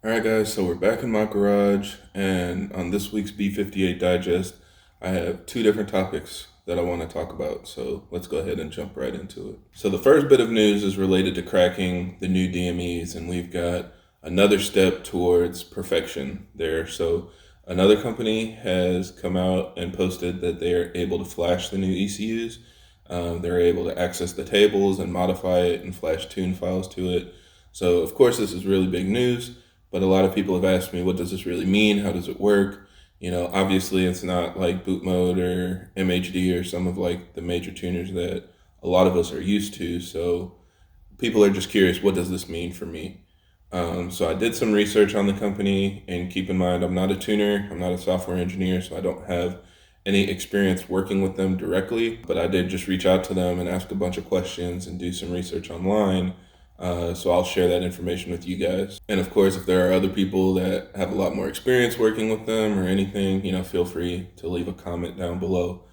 All right, guys, so we're back in my garage, and on this week's B58 Digest, I have two different topics that I want to talk about. So let's go ahead and jump right into it. So the first bit of news is related to cracking the new DMEs, and we've got another step towards perfection there. So another company has come out and posted that they're able to flash the new ECUs. They're able to access the tables and modify it and flash tune files to it. So of course, this is really big news. But a lot of people have asked me, what does this really mean? How does it work? You know, obviously it's not like boot mode or MHD or some of like the major tuners that a lot of us are used to. So people are just curious, what does this mean for me? So I did some research on the company, and keep in mind, I'm not a tuner, I'm not a software engineer, so I don't have any experience working with them directly, but I did just reach out to them and ask a bunch of questions and do some research online. So I'll share that information with you guys. And of course, if there are other people that have a lot more experience working with them or anything, feel free to leave a comment down below.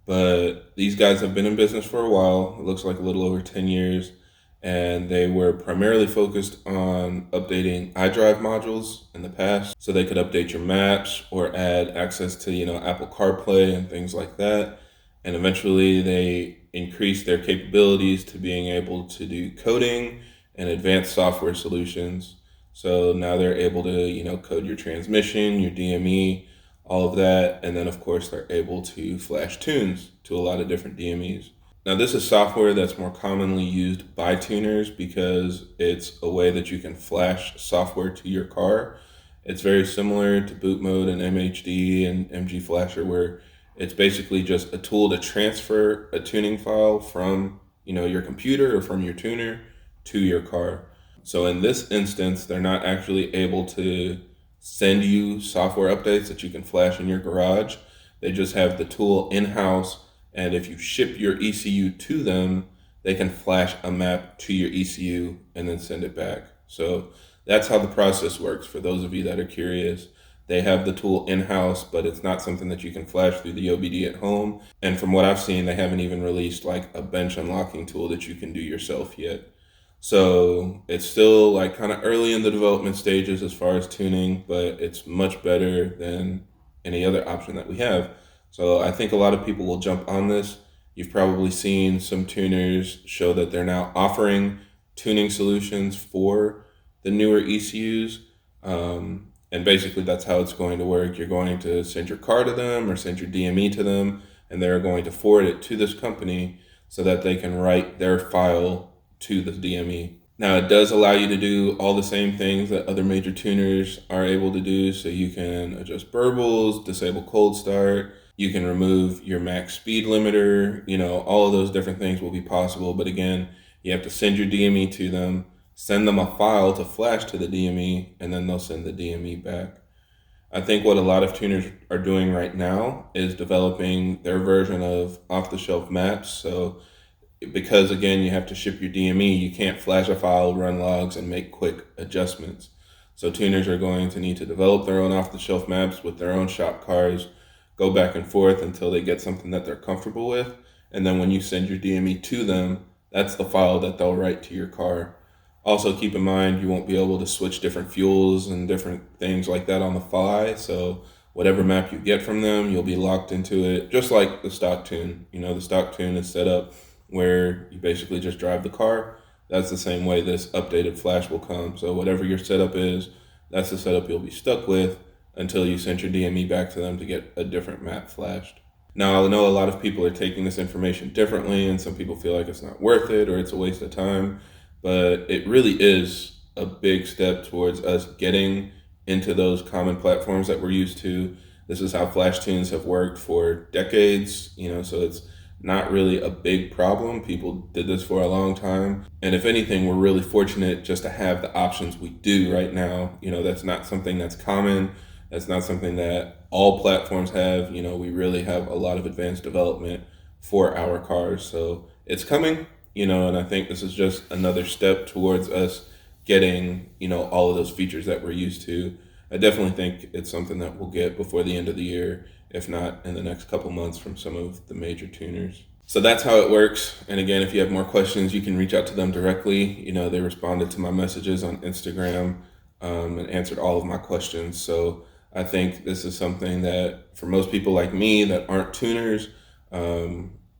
But these guys have been in business for a while. It looks like a little over 10 years. And they were primarily focused on updating iDrive modules in the past, so they could update your maps or add access to, Apple CarPlay and things like that. And eventually they increased their capabilities to being able to do coding and advanced software solutions. So now they're able to, code your transmission, your DME, all of that. And then of course they're able to flash tunes to a lot of different DMEs. Now this is software that's more commonly used by tuners because it's a way that you can flash software to your car. It's very similar to boot mode and MHD and MG Flasher, where it's basically just a tool to transfer a tuning file from, your computer or from your tuner to your car. So in this instance, they're not actually able to send you software updates that you can flash in your garage. They just have the tool in-house, and if you ship your ECU to them, they can flash a map to your ECU and then send it back. So that's how the process works for those of you that are curious. They have the tool in-house, but it's not something that you can flash through the OBD at home. And from what I've seen, they haven't even released like a bench unlocking tool that you can do yourself yet. So it's still like kind of early in the development stages as far as tuning, but it's much better than any other option that we have. So I think a lot of people will jump on this. You've probably seen some tuners show that they're now offering tuning solutions for the newer ECUs. And basically that's how it's going to work. You're going to send your car to them or send your DME to them, and they're going to forward it to this company so that they can write their file to the DME. Now it does allow you to do all the same things that other major tuners are able to do. So you can adjust burbles, disable cold start, you can remove your max speed limiter, all of those different things will be possible. But again, you have to send your DME to them, send them a file to flash to the DME, and then they'll send the DME back. I think what a lot of tuners are doing right now is developing their version of off-the-shelf maps. So because again, you have to ship your DME, you can't flash a file, run logs, and make quick adjustments. So tuners are going to need to develop their own off-the-shelf maps with their own shop cars, go back and forth until they get something that they're comfortable with. And then when you send your DME to them, that's the file that they'll write to your car. Also keep in mind, you won't be able to switch different fuels and different things like that on the fly. So whatever map you get from them, you'll be locked into it, just like the stock tune. The stock tune is set up where you basically just drive the car. That's the same way this updated flash will come. So whatever your setup is, that's the setup you'll be stuck with until you send your DME back to them to get a different map flashed. Now, I know a lot of people are taking this information differently, and some people feel like it's not worth it or it's a waste of time, but it really is a big step towards us getting into those common platforms that we're used to. This is how flash tunes have worked for decades, so it's not really a big problem. People did this for a long time. And if anything, we're really fortunate just to have the options we do right now. That's not something that's common. That's not something that all platforms have. We really have a lot of advanced development for our cars. So it's coming, and I think this is just another step towards us getting, all of those features that we're used to. I definitely think it's something that we'll get before the end of the year, if not in the next couple months from some of the major tuners. So that's how it works. And again, if you have more questions, you can reach out to them directly. They responded to my messages on Instagram and answered all of my questions. So I think this is something that for most people like me that aren't tuners,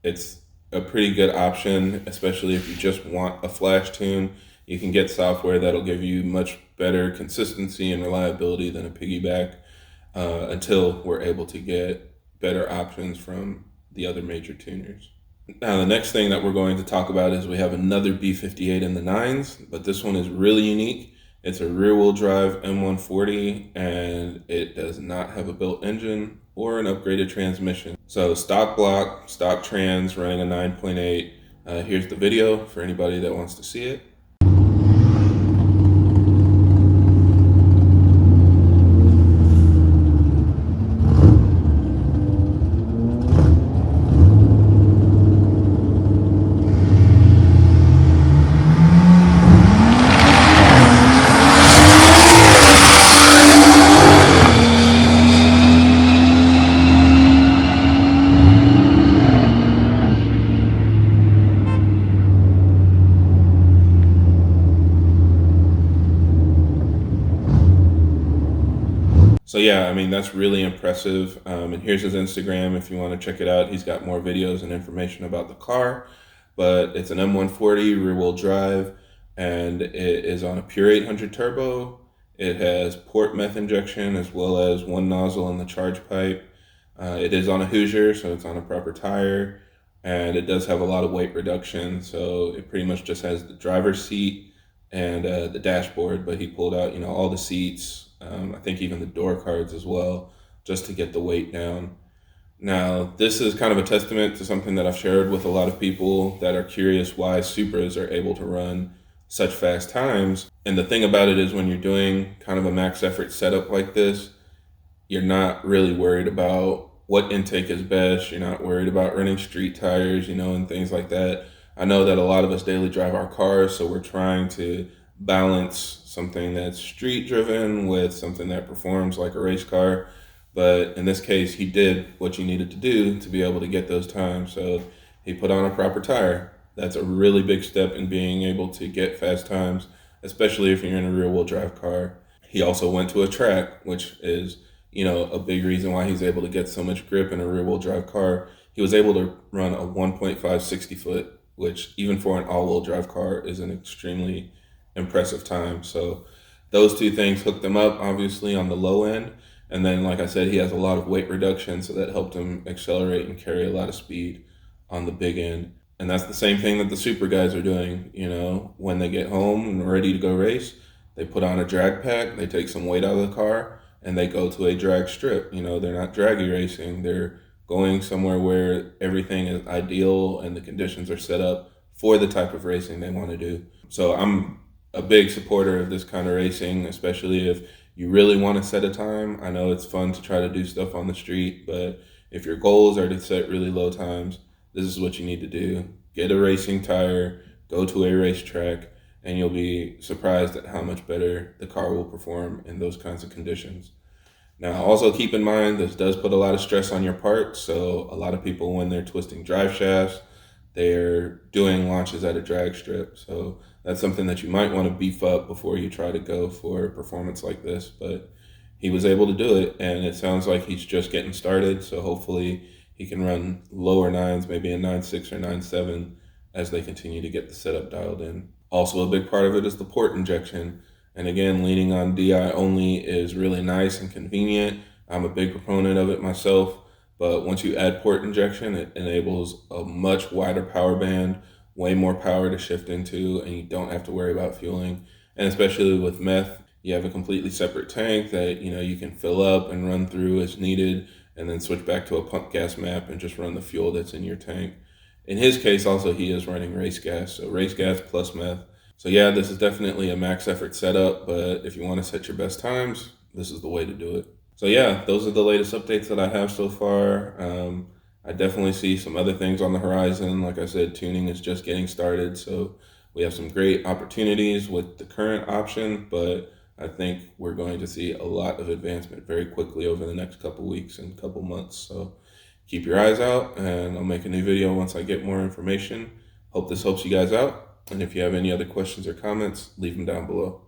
it's a pretty good option, especially if you just want a flash tune. You can get software that'll give you much better consistency and reliability than a piggyback until we're able to get better options from the other major tuners. Now, the next thing that we're going to talk about is we have another B58 in the 9s, but this one is really unique. It's a rear-wheel drive M140, and it does not have a built engine or an upgraded transmission. So stock block, stock trans, running a 9.8. Here's the video for anybody that wants to see it. So yeah, I mean, that's really impressive. And here's his Instagram if you want to check it out. He's got more videos and information about the car, but it's an M140 rear wheel drive, and it is on a pure 800 turbo. It has port meth injection as well as one nozzle in the charge pipe. It is on a Hoosier, so it's on a proper tire, and it does have a lot of weight reduction. So it pretty much just has the driver's seat and the dashboard, but he pulled out, all the seats. I think even the door cards as well, just to get the weight down. Now, this is kind of a testament to something that I've shared with a lot of people that are curious why Supras are able to run such fast times. And the thing about it is when you're doing kind of a max effort setup like this, you're not really worried about what intake is best. You're not worried about running street tires, and things like that. I know that a lot of us daily drive our cars, so we're trying to balance something that's street driven with something that performs like a race car. But in this case, he did what you needed to do to be able to get those times. So he put on a proper tire. That's a really big step in being able to get fast times, especially if you're in a rear wheel drive car. He also went to a track, which is, a big reason why he's able to get so much grip in a rear wheel drive car. He was able to run a 1.5 60 foot, which even for an all wheel drive car is an extremely impressive time. So those two things hooked him up, obviously, on the low end. And then, like I said, he has a lot of weight reduction, so that helped him accelerate and carry a lot of speed on the big end. And that's the same thing that the super guys are doing. When they get home and ready to go race, they put on a drag pack, they take some weight out of the car, and they go to a drag strip. They're not draggy racing. They're going somewhere where everything is ideal and the conditions are set up for the type of racing they want to do. So I'm a big supporter of this kind of racing, especially if you really want to set a time. I know it's fun to try to do stuff on the street, but if your goals are to set really low times, this is what you need to do. Get a racing tire, go to a racetrack, and you'll be surprised at how much better the car will perform in those kinds of conditions. Now, also keep in mind, this does put a lot of stress on your parts. So a lot of people, when they're twisting drive shafts, they're doing launches at a drag strip. So that's something that you might want to beef up before you try to go for a performance like this. But he was able to do it, and it sounds like he's just getting started. So hopefully he can run lower 9s, maybe a 9.6 or 9.7 as they continue to get the setup dialed in. Also, a big part of it is the port injection. And again, leaning on DI only is really nice and convenient. I'm a big proponent of it myself. But once you add port injection, it enables a much wider power band, way more power to shift into, and you don't have to worry about fueling. And especially with meth, you have a completely separate tank that you can fill up and run through as needed, and then switch back to a pump gas map and just run the fuel that's in your tank. In his case, also, he is running race gas, so race gas plus meth. So yeah, this is definitely a max effort setup, but if you want to set your best times, this is the way to do it. So yeah, those are the latest updates that I have so far. I definitely see some other things on the horizon. Like I said, tuning is just getting started, so we have some great opportunities with the current option, but I think we're going to see a lot of advancement very quickly over the next couple weeks and couple months. So keep your eyes out, and I'll make a new video once I get more information. Hope this helps you guys out. And if you have any other questions or comments, leave them down below.